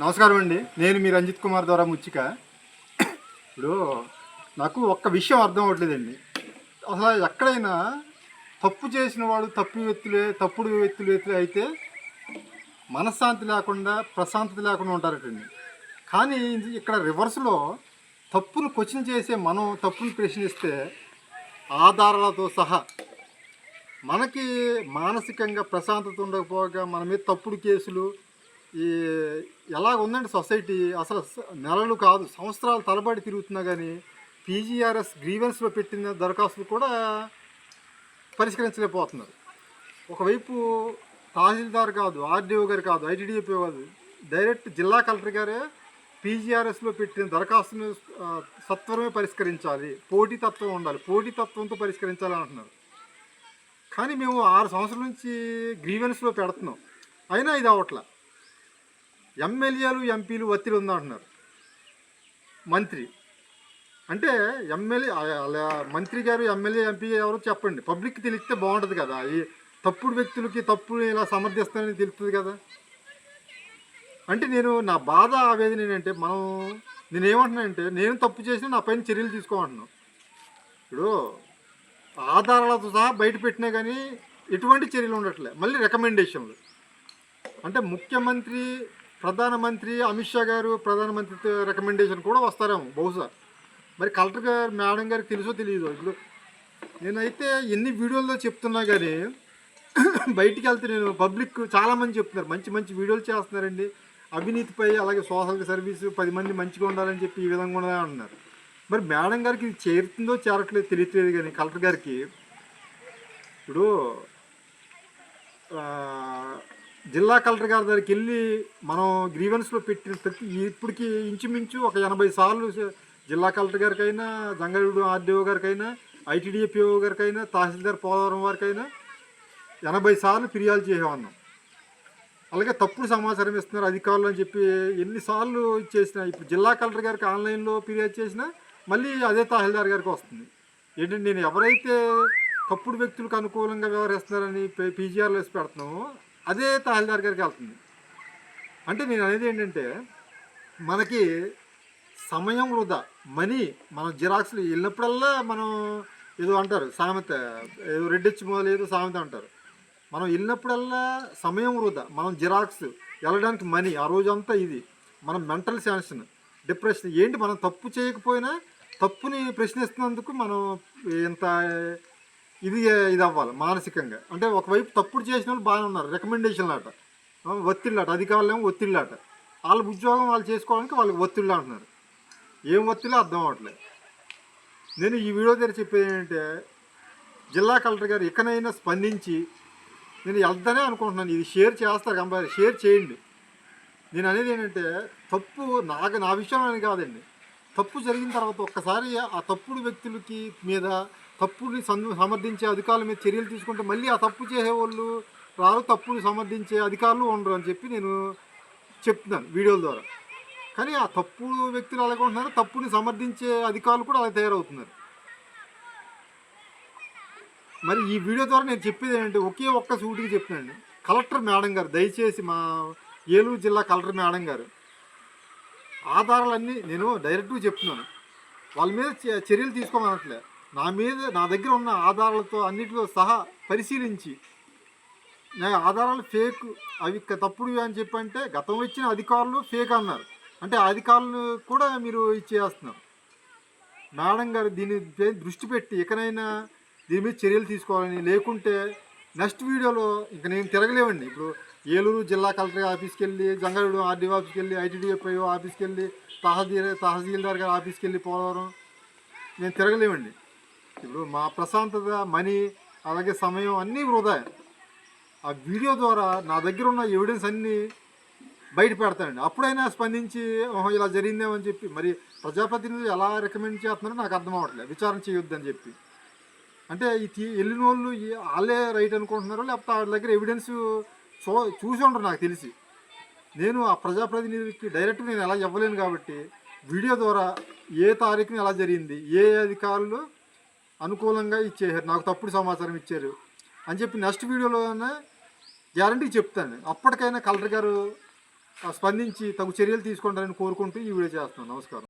నమస్కారం అండి. నేను మీ రంజిత్ కుమార్ ద్వారా ముచ్చిక. ఇప్పుడు నాకు ఒక్క విషయం అర్థం అవ్వట్లేదండి. అసలు ఎక్కడైనా తప్పు చేసిన వాడు తప్పుడు వ్యక్తులు అయితే మనశ్శాంతి లేకుండా ప్రశాంతత లేకుండా ఉంటారటండి. కానీ ఇక్కడ రివర్స్లో తప్పును క్వశ్చన్ చేసే మనం తప్పును ప్రశ్నిస్తే ఆధారాలతో సహా మనకి మానసికంగా ప్రశాంతత ఉండకపోగా మన మీద తప్పుడు కేసులు ఈ ఎలాగ ఉందండి సొసైటీ. అసలు నెలలు కాదు సంవత్సరాలు తలబడి తిరుగుతున్నా కానీ పీజీఆర్ఎస్ గ్రీవెన్స్లో పెట్టిన దరఖాస్తులు కూడా పరిష్కరించలేకపోతున్నారు. ఒకవైపు తహసీల్దార్ కాదు, ఆర్డీఓ గారు కాదు, ఐటీడీఏపీ కాదు, డైరెక్ట్ జిల్లా కలెక్టర్ గారే పీజీఆర్ఎస్లో పెట్టిన దరఖాస్తును సత్వరమే పరిష్కరించాలి, పోటీతత్వం ఉండాలి, పోటీతత్వంతో పరిష్కరించాలి అంటున్నారు. కానీ మేము 6 సంవత్సరాల నుంచి గ్రీవెన్స్లో పెడుతున్నాం, అయినా ఇది అవట్లా. ఎమ్మెల్యేలు ఎంపీలు ఒత్తిడి ఉందంటున్నారు. మంత్రి అంటే మంత్రి గారు ఎమ్మెల్యే ఎంపీ ఎవరో చెప్పండి, పబ్లిక్కి తెలిస్తే బాగుంటుంది కదా. ఈ తప్పుడు వ్యక్తులకి తప్పుడు ఇలా సమర్థిస్తానని తెలుస్తుంది కదా. అంటే నా బాధ ఆవేదన ఏంటంటే నేనేమంటున్నానంటే నేను తప్పు చేసినా నా పైన చర్యలు తీసుకోమంటున్నాను. ఇప్పుడు ఆధారాలతో సహా బయట పెట్టినా కానీ ఎటువంటి చర్యలు ఉండట్లే. మళ్ళీ రికమెండేషన్లు అంటే ముఖ్యమంత్రి, ప్రధానమంత్రి, అమిత్ షా గారు ప్రధానమంత్రితో రికమెండేషన్ కూడా వస్తారేమో బహుశా. మరి కలెక్టర్ గారు మేడం గారికి తెలుసో తెలియదు. ఇప్పుడు నేనైతే ఎన్ని వీడియోల్లో చెప్తున్నా కానీ బయటికి వెళ్తే పబ్లిక్ చాలామంది చెప్తున్నారు మంచి మంచి వీడియోలు చేస్తున్నారండి అవినీతిపై, అలాగే సోషల్ సర్వీసు 10 మంది మంచిగా ఉండాలని చెప్పి ఈ విధంగా ఉండాలని అంటున్నారు. మరి మేడం గారికి ఇది చేరుతుందో చేరట్లేదు తెలియట్లేదు. కానీ కలెక్టర్ గారికి ఇప్పుడు జిల్లా కలెక్టర్ గారి దగ్గరికి వెళ్ళి మనం గ్రీవెన్స్లో పెట్టిన ఇప్పటికి ఇంచుమించు ఒక 80 సార్లు జిల్లా కలెక్టర్ గారికైనా, జంగారెడ్డి ఆర్డీఓ గారికైనా, ఐటీడీఏపీఓ గారికైనా, తహసీల్దార్ పోలవరం వారికైనా 80 సార్లు ఫిర్యాదు చేసేవాళ్ళం. అలాగే తప్పుడు సమాచారం ఇస్తున్నారు అధికారులు అని చెప్పి ఎన్నిసార్లు చేసినా, ఇప్పుడు జిల్లా కలెక్టర్ గారికి ఆన్లైన్లో ఫిర్యాదు చేసినా మళ్ళీ అదే తహసీల్దార్ గారికి వస్తుంది. ఏంటంటే నేను ఎవరైతే తప్పుడు వ్యక్తులకు అనుకూలంగా వ్యవహరిస్తున్నారని పీజీఆర్లో వేసి పెడుతున్నామో అదే తహసీల్దార్ గారికి వెళ్తుంది. అంటే నేను అనేది ఏంటంటే మనకి సమయం వృధా, మనీ. మనం జిరాక్స్లు వెళ్ళినప్పుడల్లా మనం ఏదో అంటారు సామెత, ఏదో రెడ్డిచ్చి మొదలేదు సామెత అంటారు. మనం వెళ్ళినప్పుడల్లా సమయం వృధా, మనం జిరాక్స్ వెళ్ళడానికి మనీ, ఆ రోజంతా ఇది మనం మెంటల్ టెన్షన్, డిప్రెషన్. ఏంటి మనం తప్పు చేయకపోయినా తప్పుని ప్రశ్నిస్తున్నందుకు మనం ఇంత ఇది అవ్వాలి మానసికంగా. అంటే ఒకవైపు తప్పుడు చేసిన వాళ్ళు బాగానే ఉన్నారు, రికమెండేషన్లు అట, ఒత్తిళ్ళట, అధికారులు ఒత్తిళ్ళట, వాళ్ళ ఉద్యోగం వాళ్ళు చేసుకోవడానికి వాళ్ళకి ఒత్తిళ్ళు అంటున్నారు. ఏం ఒత్తిళ్ళో అర్థం అవ్వట్లేదు. నేను ఈ వీడియో దగ్గర చెప్పేది ఏంటంటే జిల్లా కలెక్టర్ గారు ఎక్కడైనా స్పందించి, నేను వెళ్తానే అనుకుంటున్నాను, ఇది షేర్ చేస్తారు కంపల్సరీ, షేర్ చేయండి. నేను అనేది ఏంటంటే తప్పు నా విషయం అని కాదండి, తప్పు జరిగిన తర్వాత ఒక్కసారి ఆ తప్పుడు వ్యక్తులకి మీద, తప్పుని సమర్థించే అధికారుల మీద చర్యలు తీసుకుంటే మళ్ళీ ఆ తప్పు చేసేవాళ్ళు రారు, తప్పుని సమర్థించే అధికారులు ఉండరు అని చెప్పి నేను చెప్తున్నాను వీడియోల ద్వారా. కానీ ఆ తప్పుడు వ్యక్తులు అలాగే ఉంటున్నారు, తప్పుని సమర్థించే అధికారులు కూడా అలా తయారవుతున్నారు. మరి ఈ వీడియో ద్వారా నేను చెప్పేది ఏంటంటే ఒకే ఒక్క సూటికి చెప్తున్నాను, కలెక్టర్ మేడం గారు దయచేసి, మా ఏలూరు జిల్లా కలెక్టర్ మేడం గారు ఆధారాలన్నీ నేను డైరెక్ట్గా చెప్తున్నాను, వాళ్ళ మీద చర్యలు తీసుకోమనట్లే. నా దగ్గర ఉన్న ఆధారాలతో అన్నిటితో సహా పరిశీలించి, ఆధారాలు ఫేక్, అవి తప్పుడు అని చెప్పంటే గతంలో ఇచ్చిన అధికారులు ఫేక్ అన్నారు, అంటే ఆ అధికారులు కూడా మీరు ఇచ్చేస్తున్నారు. మేడం గారు దీని దృష్టి పెట్టి ఎక్కడైనా దీని మీద చర్యలు తీసుకోవాలని, లేకుంటే నెక్స్ట్ వీడియోలో ఇంకా నేను తిరగలేవండి. ఇప్పుడు ఏలూరు జిల్లా కలెక్టర్ ఆఫీస్కి వెళ్ళి, జంగారెడ్డి ఆర్డీఓ ఆఫీస్కి వెళ్ళి, ఐటీడీఏపీఓ ఆఫీస్కి వెళ్ళి, తహసీల్దార్ గారి ఆఫీస్కి వెళ్ళి పోలవరం నేను తిరగలేవండి. ఇప్పుడు మా ప్రశాంతత, మనీ, అలాగే సమయం అన్నీ వృధా. ఆ వీడియో ద్వారా నా దగ్గర ఉన్న ఎవిడెన్స్ అన్నీ బయట పెడతానండి. అప్పుడైనా స్పందించి ఇలా జరిగిందేమని చెప్పి, మరి ప్రజాప్రతినిధులు ఎలా రికమెండ్ చేస్తున్నారో నాకు అర్థం అవ్వట్లేదు, విచారణ చేయొద్దని చెప్పి. అంటే వెళ్ళిన వాళ్ళు వాళ్ళే రైట్ అనుకుంటున్నారో, లేకపోతే వాళ్ళ దగ్గర ఎవిడెన్స్ చూసి ఉండరు నాకు తెలిసి. నేను ఆ ప్రజాప్రతినిధులకి డైరెక్ట్గా నేను ఎలా ఇవ్వలేను కాబట్టి వీడియో ద్వారా ఏ తారీఖున ఎలా జరిగింది, ఏ అధికారులు అనుకూలంగా ఇచ్చేసారు, నాకు తప్పుడు సమాచారం ఇచ్చారు అని చెప్పి నెక్స్ట్ వీడియోలోనే గ్యారంటీ చెప్తాను. అప్పటికైనా కలెక్టర్ గారు స్పందించి తగు చర్యలు తీసుకుంటారని కోరుకుంటూ ఈ వీడియో చేస్తున్నాను. నమస్కారం.